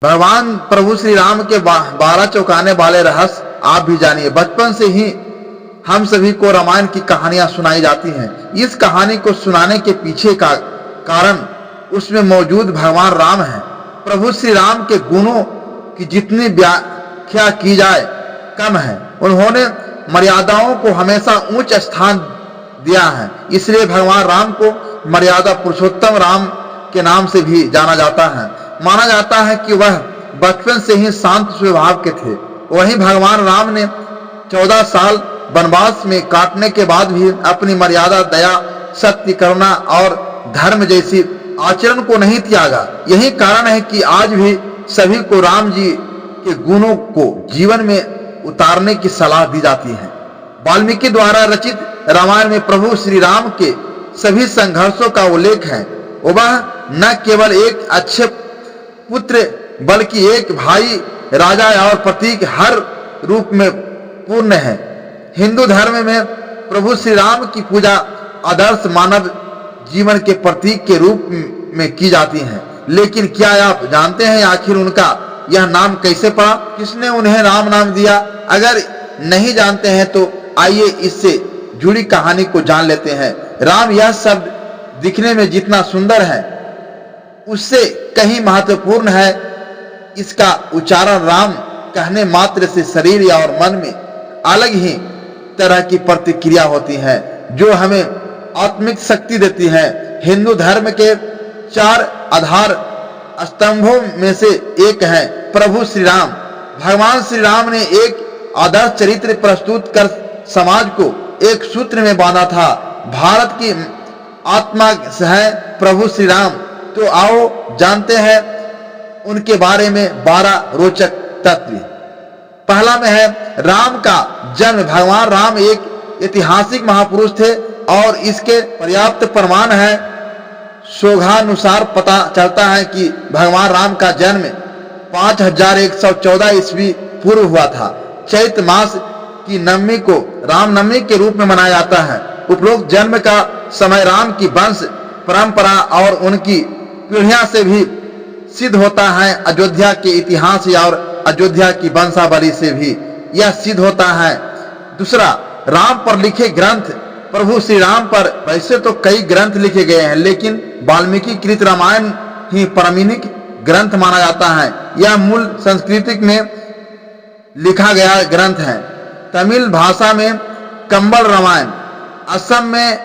भगवान प्रभु श्री राम के 12 चौंकाने वाले रहस्य आप भी जानिए। बचपन से ही हम सभी को रामायण की कहानियां सुनाई जाती हैं। इस कहानी को सुनाने के पीछे का कारण उसमें मौजूद भगवान राम है। प्रभु श्री राम के गुणों की जितनी व्याख्या की जाए कम है। उन्होंने मर्यादाओं को हमेशा उच्च स्थान दिया है, इसलिए भगवान राम को मर्यादा पुरुषोत्तम राम के नाम से भी जाना जाता है। माना जाता है कि वह बचपन से ही शांत स्वभाव के थे। वहीं भगवान राम ने 14 साल वनवास में काटने के बाद भी अपनी मर्यादा, दया, सत्य, करुणा और धर्म जैसी आचरण को नहीं त्यागा। यही कारण है कि आज भी सभी को राम जी के गुणों को जीवन में उतारने की सलाह दी जाती है। वाल्मीकि द्वारा रचित रामायण में प्रभु श्री राम के सभी संघर्षों का उल्लेख है। वह न केवल एक अच्छे पुत्र बल्कि एक भाई, राजा और प्रतीक हर रूप में पूर्ण है। हिंदू धर्म में प्रभु श्री राम की पूजा आदर्श मानव जीवन के प्रतीक के रूप में की जाती है। लेकिन क्या आप जानते हैं आखिर उनका यह नाम कैसे पड़ा? किसने उन्हें राम नाम दिया? अगर नहीं जानते हैं तो आइए इससे जुड़ी कहानी को जान लेते हैं। राम यह शब्द दिखने में जितना सुंदर है उससे कहीं महत्वपूर्ण है। इसका उच्चारण राम कहने मात्र से शरीर या और मन में अलग ही तरह की प्रतिक्रिया होती है, जो हमें आत्मिक शक्ति देती है। हिंदू धर्म के 4 आधार स्तंभों में से एक है प्रभु श्री राम। भगवान श्री राम ने एक आदर्श चरित्र प्रस्तुत कर समाज को एक सूत्र में बांधा था। भारत की आत्मा है प्रभु श्री राम। तो आओ जानते हैं उनके बारे में 12 रोचक तत्व। पहला में है राम का जन्म। भगवान राम एक ऐतिहासिक महापुरुष थे और इसके पर्याप्त प्रमाण है। शोधानुसार पता चलता है कि भगवान राम का जन्म 5114 ईस्वी पूर्व हुआ था। चैत्र मास की नवमी को रामनवमी के रूप में मनाया जाता है। उपरोक्त जन्म का समय राम की वंश परंपरा और उनकी पीढ़ियां से भी सिद्ध होता है। अयोध्या के इतिहास और अयोध्या की वंशावली से भी यह सिद्ध होता है। दूसरा, राम पर लिखे ग्रंथ। प्रभु श्री राम पर वैसे तो कई ग्रंथ लिखे गए हैं, लेकिन वाल्मीकि कृत रामायण ही प्रामाणिक ग्रंथ माना जाता है। यह मूल संस्कृत में लिखा गया ग्रंथ है। तमिल भाषा में कंबल रामायण, असम में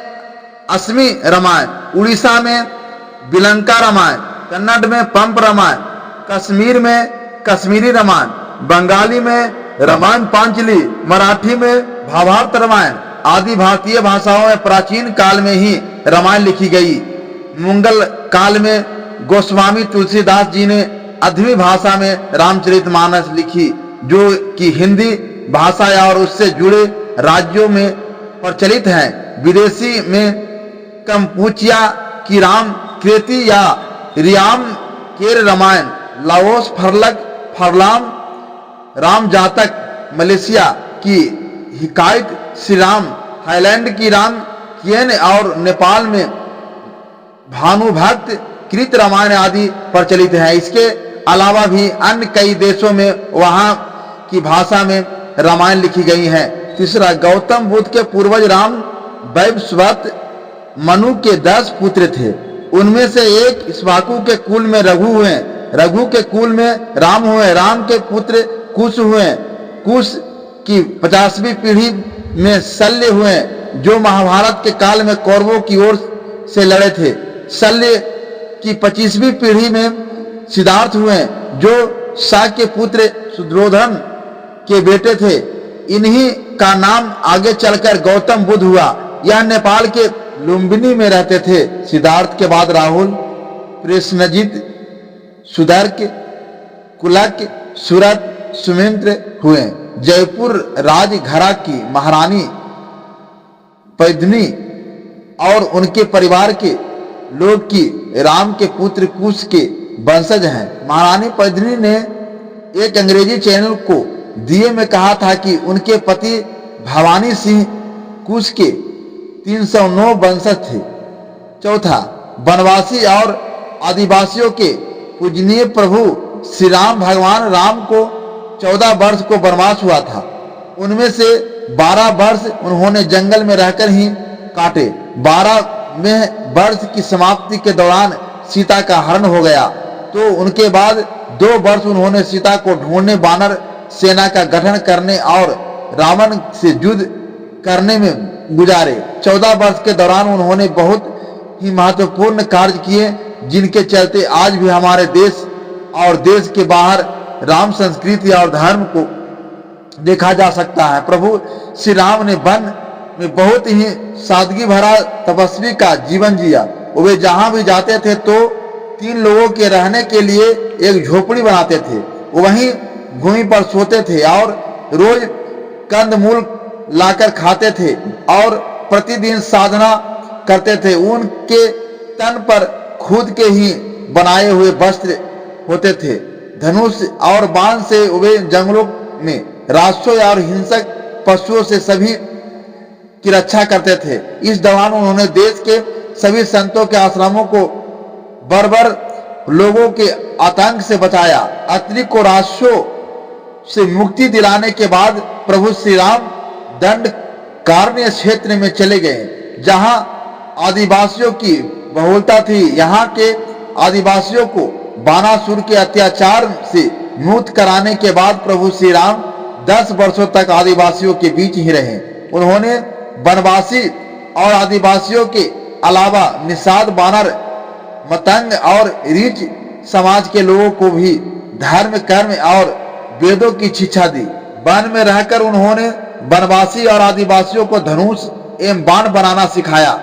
असमी रामायण, उड़ीसा में बिलंका रामायण, कन्नड़ में पंप रामायण, कश्मीर में कश्मीरी रामायण, बंगाली में रामायण पांचली, मराठी में भावार्थ रामायण आदि भारतीय भाषाओं में प्राचीन काल में ही रामायण लिखी गई। मुगल काल में गोस्वामी तुलसीदास जी ने अधमी भाषा में रामचरितमानस लिखी, जो कि हिंदी भाषा और उससे जुड़े राज्यों में प्रचलित है। विदेशी में कंपूचिया की राम कृति या रियाम केर रामायण, लाओस फरलाम राम जातक मलेशिया की हिकायत श्री राम, थाईलैंड की राम कियन और नेपाल में भानुभक्त कृत रामायण आदि प्रचलित है। इसके अलावा भी अन्य कई देशों में वहां की भाषा में रामायण लिखी गई है। तीसरा, गौतम बुद्ध के पूर्वज राम वैवस्वत मनु के 10 पुत्र थे। उनमें से एक इक्ष्वाकु के कुल में रघु हुए, रघु के कुल में राम हुए, राम के पुत्र कुश हुए, कुश की 50वीं पीढ़ी में शल्य हुए, जो महाभारत के काल में कौरवों की ओर से लड़े थे। शल्य की 25वीं पीढ़ी में सिद्धार्थ हुए, जो शाक के पुत्र सुद्रोधन के बेटे थे। इन्हीं का नाम आगे चलकर गौतम बुद्ध हुआ। यह नेपाल के लुम्बिनी में रहते थे। सिद्धार्थ के बाद राहुल, प्रसेनजीत, सुदर्क, कुलक, सुरत, सुमित्र हुए। जयपुर राजघरा की महारानी पैदनी और उनके परिवार के लोग की राम के पुत्र कुश के वंशज हैं। महारानी पैदनी ने एक अंग्रेजी चैनल को दिए में कहा था कि उनके पति भवानी सिंह कुश के 309 वंशज थे। चौथा, वनवासी और आदिवासियों के पूजनीय प्रभु श्री राम भगवान राम को 14 वर्ष को वनवास हुआ था। उनमें से 12 वर्ष उन्होंने जंगल में रहकर ही काटे। 12वें वर्ष की समाप्ति के दौरान सीता का हरण हो गया, तो उनके बाद 2 वर्ष उन्होंने सीता को ढूंढने, वानर सेना का गठन करने और रावण से युद्ध करने में गुजारे। 14 वर्ष के दौरान उन्होंने बहुत ही महत्वपूर्ण कार्य किए, जिनके चलते आज भी हमारे देश और देश के बाहर राम संस्कृति और धर्म को देखा जा सकता है। प्रभु श्री राम ने वन में बहुत ही सादगी भरा तपस्वी का जीवन जिया। वे जहां भी जाते थे तो 3 लोगों के रहने के लिए एक झोपड़ी बनाते थे। वहीं भूमि पर सोते थे और रोज कंदमूल लाकर खाते थे और प्रतिदिन साधना करते थे। उनके तन पर खुद के ही बनाए हुए वस्त्र होते थे। धनुष और बाण से वे जंगलों में राक्षसों और हिंसक पशुओं से सभी की रक्षा करते थे। इस दौरान उन्होंने देश के सभी संतों के आश्रमों को बर्बर लोगों के आतंक से बचाया। अत्रि को राक्षसों से मुक्ति दिलाने के बाद प्रभु श्री राम दंडकारण्य क्षेत्र में चले गए, जहां आदिवासियों की बहुलता थी। यहाँ के आदिवासियों को बानासुर के अत्याचार से मुक्त कराने के बाद प्रभु श्री राम 10 वर्षों तक आदिवासियों के बीच ही रहे। उन्होंने वनवासी और आदिवासियों के अलावा निषाद, बानर, मतंग और रीछ समाज के लोगों को भी धर्म, कर्म और वेदों की शिक्षा दी। वन में रहकर उन्होंने वनवासी और आदिवासियों को धनुष एवं बाण बनाना सिखाया,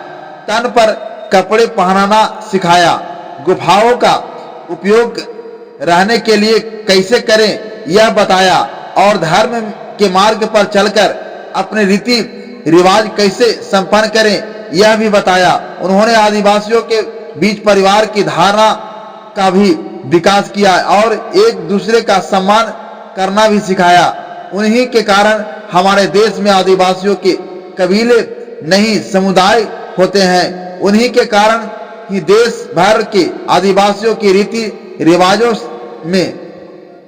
तन पर कपड़े पहनाना सिखाया, गुफाओं का उपयोग रहने के लिए कैसे करें यह बताया और धर्म के मार्ग पर चलकर अपने रीति रिवाज कैसे संपन्न करें यह भी बताया। उन्होंने आदिवासियों के बीच परिवार की धारणा का भी विकास किया और एक दूसरे का सम्मान करना भी सिखाया। उन्हीं के कारण हमारे देश में आदिवासियों के कबीले नहीं समुदाय होते हैं। उन्हीं के कारण ही देश भर के आदिवासियों की रीति रिवाजों में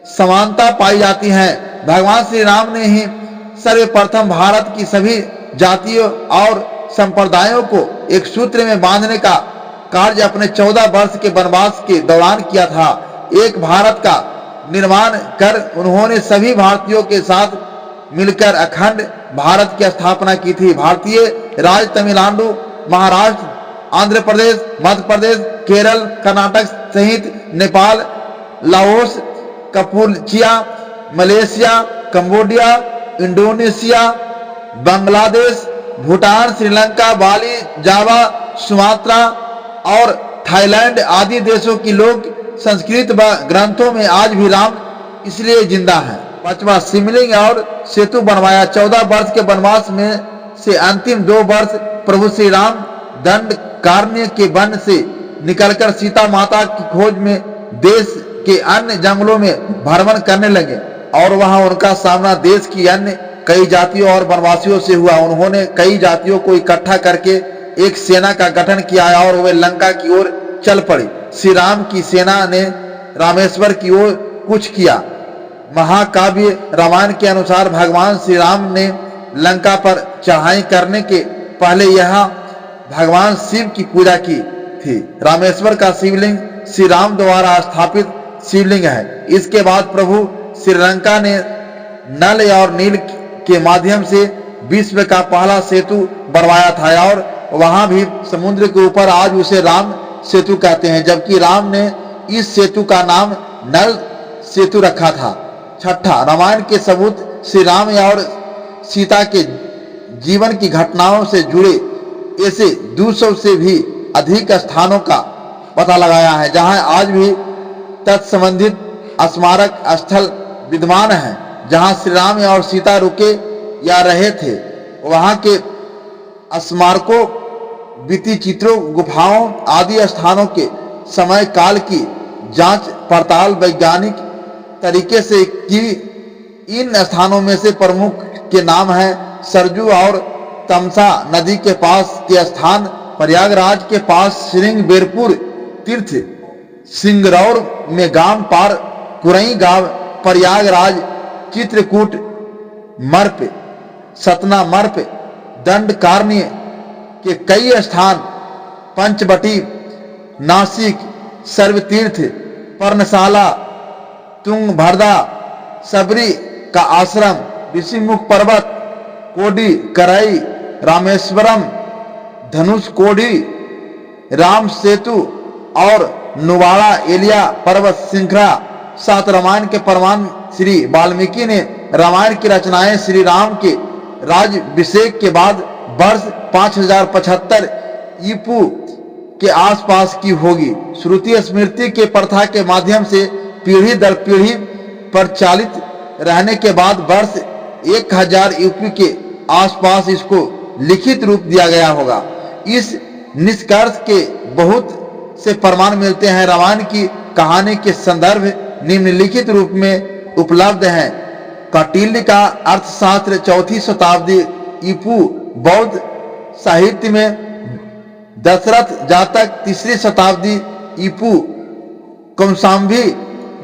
समानता पाई जाती है। भगवान श्री राम ने ही सर्वप्रथम भारत की सभी जातियों और संप्रदायों को एक सूत्र में बांधने का कार्य अपने 14 वर्ष के वनवास के दौरान किया था। एक भारत का निर्माण कर उन्होंने सभी भारतीयों के साथ मिलकर अखंड भारत की स्थापना की थी। भारतीय राज्य तमिलनाडु, महाराष्ट्र, आंध्र प्रदेश, मध्य प्रदेश, केरल, कर्नाटक सहित नेपाल, लाओस, कपुलिया, Malaysia, Cambodia, Indonesia, Bangladesh, Bhutan, Sri Lanka, Bali, Java, Sumatra और थाईलैंड आदि देशों की लोग संस्कृत ग्रंथों में आज भी राम इसलिए जिंदा है। 5वां शिवलिंग और सेतु बनवाया। 14 वर्ष के वनवास में से अंतिम 2 वर्ष प्रभु श्री राम दंडकारण्य के वन से निकलकर सीता माता की खोज में देश के अन्य जंगलों में भ्रमण करने लगे और वहां उनका सामना देश की अन्य कई जातियों और वनवासियों से हुआ। उन्होंने कई जातियों को इकट्ठा करके एक सेना का गठन किया और वे लंका की ओर चल पड़ी। श्री राम की सेना ने रामेश्वर की ओर कूच किया। महाकाव्य रामायण के अनुसार भगवान श्री राम ने लंका पर चढ़ाई करने के पहले यहाँ भगवान शिव की पूजा की थी। रामेश्वर का शिवलिंग श्री राम द्वारा स्थापित शिवलिंग है। इसके बाद प्रभु श्रीलंका ने नल और नील के माध्यम से विश्व का पहला सेतु बनवाया था और वहां भी समुद्र के ऊपर आज उसे राम सेतु कहते हैं, जबकि राम ने इस सेतु का नाम नल सेतु रखा था। 6ठा रामायण के सबूत श्री राम और सीता के जीवन की घटनाओं से जुड़े ऐसे 200 से भी अधिक स्थानों का पता लगाया है जहां आज भी तत्संबंधित स्मारक स्थल विद्यमान है, जहां श्री राम और सीता रुके या रहे थे। वहां के स्मारकों, भित्ति चित्रों, गुफाओं आदि स्थानों के समय काल की जांच पड़ताल वैज्ञानिक तरीके से की। इन स्थानों में से प्रमुख के नाम है सरजू और तमसा नदी के पास के स्थान, प्रयागराज के पास श्रृंगबेरपुर तीर्थ, सिंगरौर में गाम पार कुरई गांव, प्रयागराज, चित्रकूट, मर्प, सतना मर्प, दंडकारण्य के कई स्थान, पंचवटी, नासिक, सर्वतीर्थ, पर्णशाला, तुंगभद्रा, सबरी का आश्रम, ऋषिमुख पर्वत, कोडी, करई, रामेश्वरम, धनुषकोडी, राम सेतु और नुवाड़ा एलिया पर्वत श्रृंखला। सात रामायण के प्रमाण श्री वाल्मीकि ने रामायण की रचनाएं श्री राम के राज्याभिषेक के बाद वर्ष 5075 ईपू के आसपास की होगी। श्रुति स्मृति के प्रथा के माध्यम से पीढ़ी दर पीढ़ी प्रचालित रहने के बाद वर्ष 1000 ईपू के आसपास इसको लिखित रूप दिया गया होगा। इस निष्कर्ष के बहुत से प्रमाण मिलते हैं। रामायण की कहानी के संदर्भ निम्नलिखित रूप में उपलब्ध हैं। कौटिल्य का अर्थशास्त्र 4वीं शताब्दी ईपू, बौद्ध साहित्य में दशरथ जातक 3री शताब्दी ईपू, कौशांबी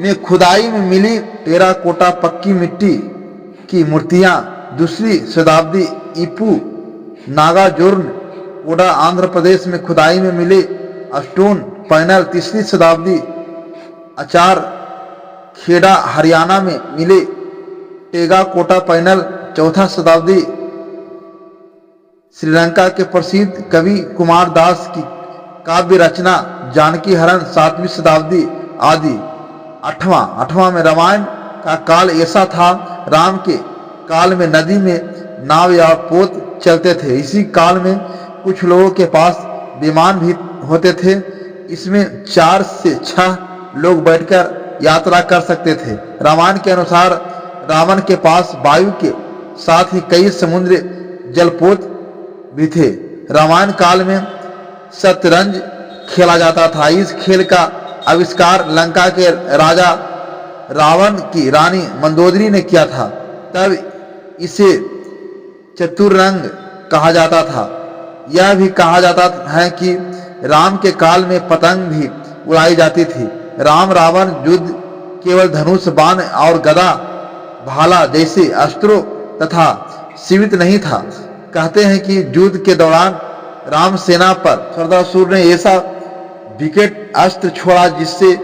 में खुदाई में मिली टेराकोटा पक्की मिट्टी की मूर्तियां 2री शताब्दी ईपू, नागार्जुन कोडा आंध्र प्रदेश में खुदाई में मिले स्टोन पैनल 3री शताब्दी, आचार खेड़ा हरियाणा में मिले टेराकोटा पैनल 4th शताब्दी, श्रीलंका के प्रसिद्ध कवि कुमार दास की काव्य रचना जानकी हरण 7वीं शताब्दी आदि। 8वां में रामायण का काल ऐसा था, राम के काल में नदी में नाव या पोत चलते थे। इसी काल में कुछ लोगों के पास विमान भी होते थे। इसमें 4 से 6 लोग बैठकर यात्रा कर सकते थे। रामायण के अनुसार रावण के पास वायु के साथ ही कई समुद्र जलपोत भी थे। रामायण काल में शतरंज खेला जाता था। इस खेल का आविष्कार लंका के राजा रावण की रानी मंदोदरी ने किया था। तब इसे चतुरंग कहा जाता था। यह भी कहा जाता है कि राम के काल में पतंग भी उड़ाई जाती थी। राम रावण युद्ध केवल धनुष, बाण और गदा, भाला जैसे अस्त्रों तथा सीमित नहीं था। कहते हैं कि युद्ध के दौरान राम सेना पर सरदासुर ने ऐसा विकट अस्त्र छोड़ा जिससे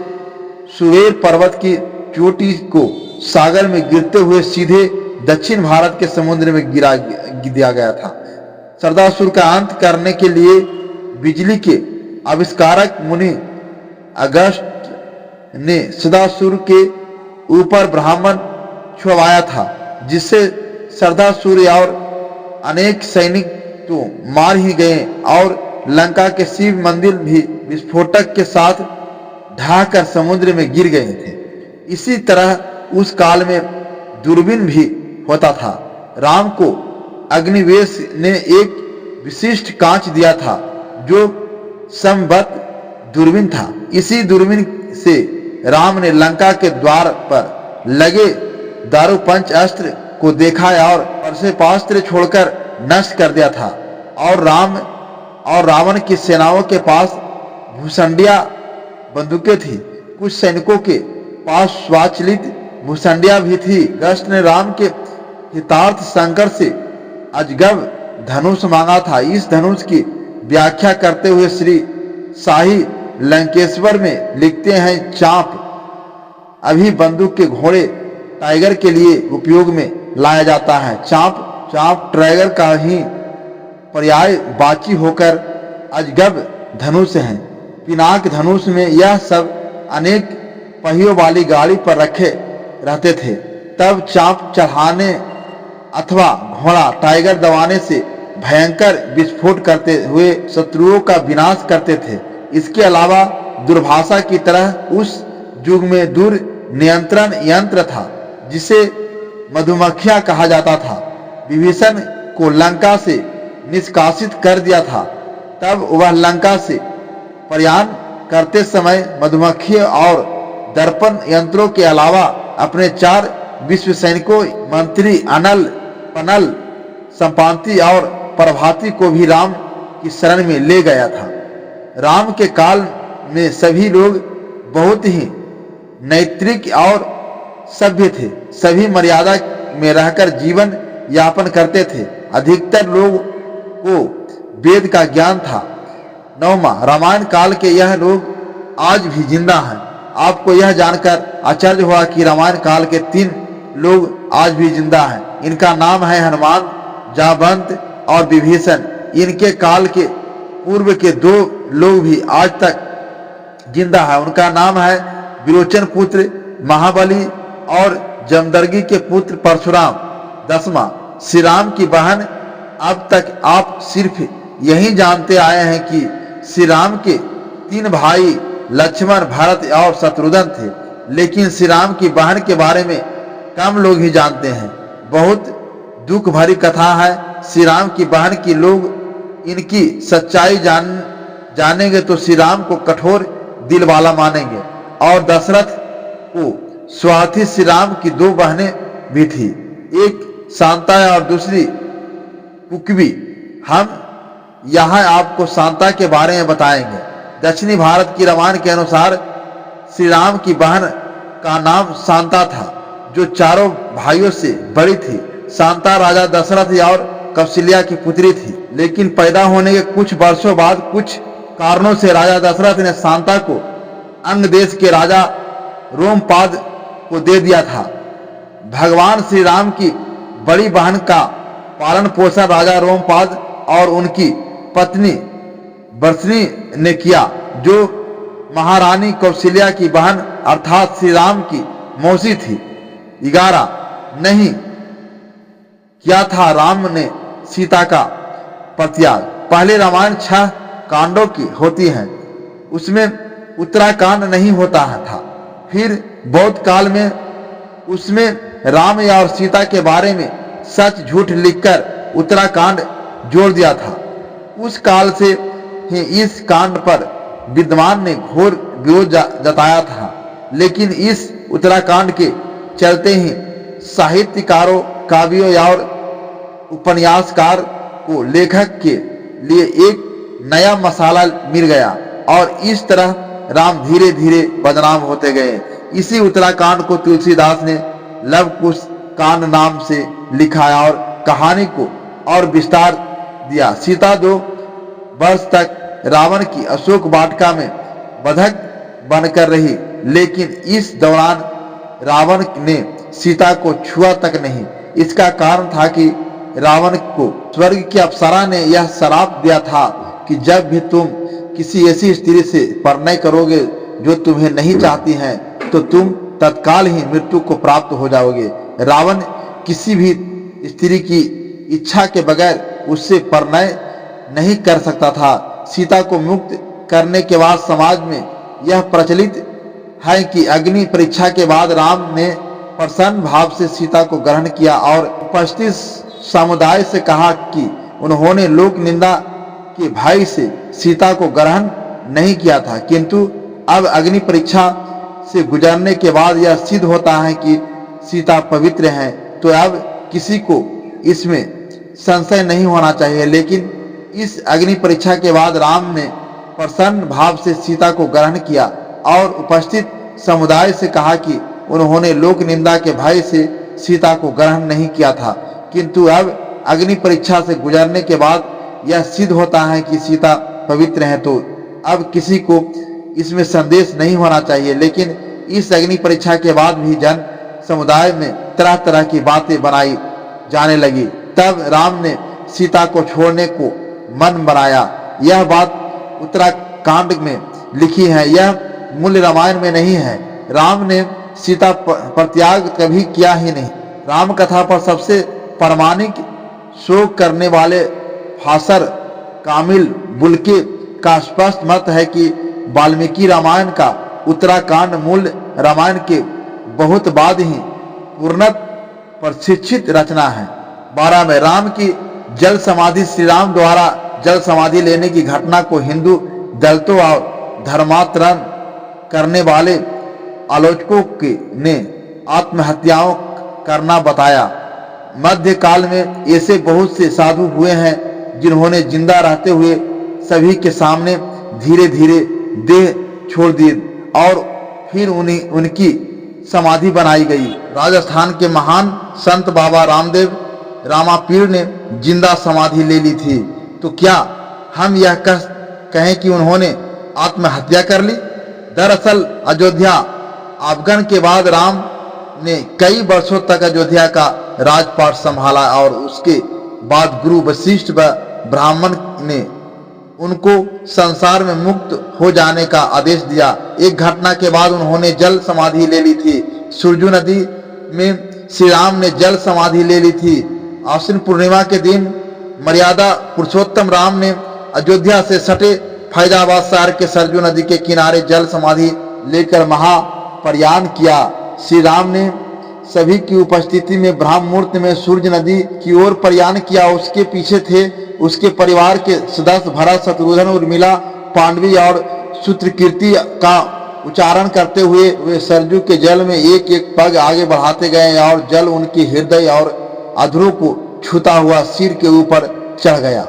सुवेर पर्वत की चोटी को सागर में गिरते हुए सीधे दक्षिण भारत के समुद्र में गिरा दिया गया था। सरदासुर का अंत करने के लिए बिजली के आविष्कारक मुनि अगस्त ने सरदासुर के ऊपर ब्राह्मण छुड़वाया था, जिससे सरदासुर और अनेक सैनिक तो मार ही गए और लंका के शिव मंदिर भी विस्फोटक के साथ ढाकर समुद्र में गिर गए थे। इसी तरह उस काल में दूरबीन भी होता था। राम को अग्निवेश ने एक विशिष्ट कांच दिया था जो समवत दूरबीन था। इसी दूरबीन से राम ने लंका के द्वार पर लगे दारू पंच अस्त्र को देखा और परशुपास्त्र छोड़कर नष्ट कर दिया था। और राम और रावण की सेनाओं के पास भूसंडिया बंदूकें थी। कुछ सैनिकों के पास स्वचालित भूसंडिया भी थी। अगस्त ने राम के हितार्थ शंकर से अजगब धनुष मांगा था। इस धनुष की व्याख्या करते हुए श्री शाही लंकेश्वर में लिखते हैं, चाप अभी बंदूक के घोड़े टाइगर के लिए उपयोग में लाया जाता है। चाप टाइगर का ही पर्याय बाची होकर अजगब धनुष है। पिनाक धनुष में यह सब अनेक पहियों वाली गाड़ी पर रखे रहते थे। तब चाप चढ़ाने अथवा घोड़ा टाइगर दबाने से भयंकर विस्फोट करते हुए शत्रुओं का विनाश करते थे। इसके अलावा दूरभाषा की तरह उस युग में दूर नियंत्रण यंत्र था जिसे मधुमक्खियां कहा जाता था। विभीषण को लंका से निष्कासित कर दिया था। तब वह लंका से प्रयाण करते समय मधुमक्खी और दर्पण यंत्रों के अलावा अपने 4 विश्व सैनिकों मंत्री अनल, पनल, संपाति और प्रभाती को भी राम की शरण में ले गया था। राम के काल में सभी लोग बहुत ही नैतिक और सभ्य थे। सभी मर्यादा में रहकर जीवन यापन करते थे। अधिकतर लोग को वेद का ज्ञान था। 9वां, रामायण काल के यह लोग आज भी जिंदा हैं। आपको यह जानकर आश्चर्य हुआ कि रामायण काल के 3 लोग आज भी जिंदा हैं। इनका नाम है हनुमान, जाबंत और विभीषण। इनके काल के पूर्व के 2 लोग भी आज तक जिंदा है। उनका नाम है विरोचन पुत्र महाबली और जमदग्नि के पुत्र परशुराम। 10वां, श्री राम की बहन। अब तक आप सिर्फ यही जानते आए हैं कि श्री राम के 3 भाई लक्ष्मण, भरत और शत्रुघ्न थे, लेकिन श्री राम की बहन के बारे में कम लोग ही जानते हैं। बहुत दुख भरी कथा है। श्री राम की बहन की लोग इनकी सच्चाई जानेंगे तो श्री राम को कठोर दिल वाला मानेंगे। और दशरथ को स्वार्थी श्री राम की 2 बहनें भी थी, एक शांता और दूसरी कुकवी। हम यहाँ आपको शांता के बारे में बताएंगे। दक्षिणी भारत की रामायण के अनुसार श्री राम की बहन का नाम शांता था, जो चारों भाइयों से बड़ी थी। शांता राजा दशरथ और कौशल्या की पुत्री थी, लेकिन पैदा होने के कुछ वर्षों बाद कुछ कारणों से राजा दशरथ ने शांता को अंग देश के राजा रोमपाद को दे दिया था। भगवान श्री राम की बड़ी बहन का पालन पोषण राजा रोमपाद और उनकी पत्नी बर्षणी ने किया, जो महारानी कौशल्या की बहन अर्थात श्री राम की मौसी थी। 11, नहीं किया था राम ने सीता का परित्याग। पहले रामायण 6 कांडों की होती है, उसमें उत्तराकांड नहीं होता था। फिर बौद्ध काल में उसमें राम और सीता के बारे में सच झूठ लिखकर उत्तराकांड जोड़ दिया था। उस काल से ही इस कांड पर विद्वान ने घोर विरोध जताया था, लेकिन इस उत्तराकांड के चलते ही साहित्यकारों, काव्यों और उपन्यासकार को लेखक के लिए एक नया मसाला मिल गया और इस तरह राम धीरे धीरे बदनाम होते गए। इसी उत्तराकांड को तुलसीदास ने लव कुश कांड नाम से लिखा और कहानी को और विस्तार दिया। सीता 2 वर्ष तक रावण की अशोक वाटिका में बंधक बनकर रही, लेकिन इस दौरान रावण ने सीता को छुआ तक नहीं। इसका कारण था कि रावण को स्वर्ग की अप्सरा ने यह श्राप दिया था कि जब भी तुम किसी ऐसी स्त्री से परिणय करोगे जो तुम्हें नहीं चाहती हैं, तो तुम तत्काल ही मृत्यु को प्राप्त हो जाओगे। रावण किसी भी स्त्री की इच्छा के बगैर उससे परिणय नहीं कर सकता था। सीता को मुक्त करने के बाद समाज में यह प्रचलित है कि अग्नि परीक्षा के बाद राम ने प्रसन्न भाव से सीता को ग्रहण किया और उपस्थित समुदाय से कहा कि उन्होंने लोक निंदा के भय से सीता को ग्रहण नहीं किया था, किंतु अब अग्नि परीक्षा से गुजरने के बाद यह सिद्ध होता है कि सीता पवित्र हैं, तो अब किसी को इसमें संशय नहीं होना चाहिए। लेकिन इस अग्नि परीक्षा के बाद राम ने प्रसन्न भाव से सीता को ग्रहण किया और उपस्थित समुदाय से कहा कि उन्होंने लोक निंदा के भय से सीता को ग्रहण नहीं किया था, किंतु अब अग्नि परीक्षा से गुजरने के बाद यह सिद्ध होता है कि सीता पवित्र है, तो अब किसी को इसमें संदेश नहीं होना चाहिए। लेकिन इस अग्नि परीक्षा के बाद भी जन समुदाय में तरह तरह की बातें बनाई जाने लगी। तब राम ने सीता को छोड़ने को मन बनाया। यह बात उत्तराकांड में लिखी है, यह मूल रामायण में नहीं है। राम ने सीता परित्याग कभी किया ही नहीं। राम कथा पर सबसे प्रामाणिक शोक करने वाले फासर कामिल बुल्के का स्पष्ट मत है कि वाल्मीकि रामायण का उत्तराकांड मूल रामायण के बहुत बाद ही पूर्णत प्रशिक्षित रचना है। 12 में राम की जल समाधि, श्री राम द्वारा जल समाधि लेने की घटना को हिंदू दलितों और धर्मांतरण करने वाले आलोचकों ने आत्महत्याओं करना बताया। मध्य काल में ऐसे बहुत से साधु हुए हैं जिन्होंने जिंदा रहते हुए सभी के सामने धीरे धीरे देह छोड़ दी और फिर उनकी समाधि बनाई गई। राजस्थान के महान संत बाबा रामदेव रामापीर ने जिंदा समाधि ले ली थी। तो क्या हम यह कहें कि उन्होंने आत्महत्या कर ली? दरअसल अयोध्या अफगान के बाद राम ने कई वर्षों तक अयोध्या का राजपाट संभाला और उसके बाद गुरु वशिष्ठ व ब्राह्मण ने उनको संसार में मुक्त हो जाने का आदेश दिया। एक घटना के बाद उन्होंने जल समाधि ले ली थी। सुरजू नदी में श्री राम ने जल समाधि ले ली थी। आश्विन पूर्णिमा के दिन मर्यादा पुरुषोत्तम राम ने अयोध्या से सटे फैजाबाद शहर के सरजू नदी के किनारे जल समाधि लेकर महाप्रयाण किया। श्री राम ने सभी की उपस्थिति में ब्रह्म मुहूर्त में सूर्य नदी की ओर प्रयाण किया। उसके पीछे थे उसके परिवार के सदस्य भरत, शत्रुघ्न, उर्मिला, पांडवी और सूत्रकीर्ति का उच्चारण करते हुए वे सरजू के जल में एक एक पग आगे बढ़ाते गए और जल उनके हृदय और अधरों को छूता हुआ सिर के ऊपर चढ़ गया।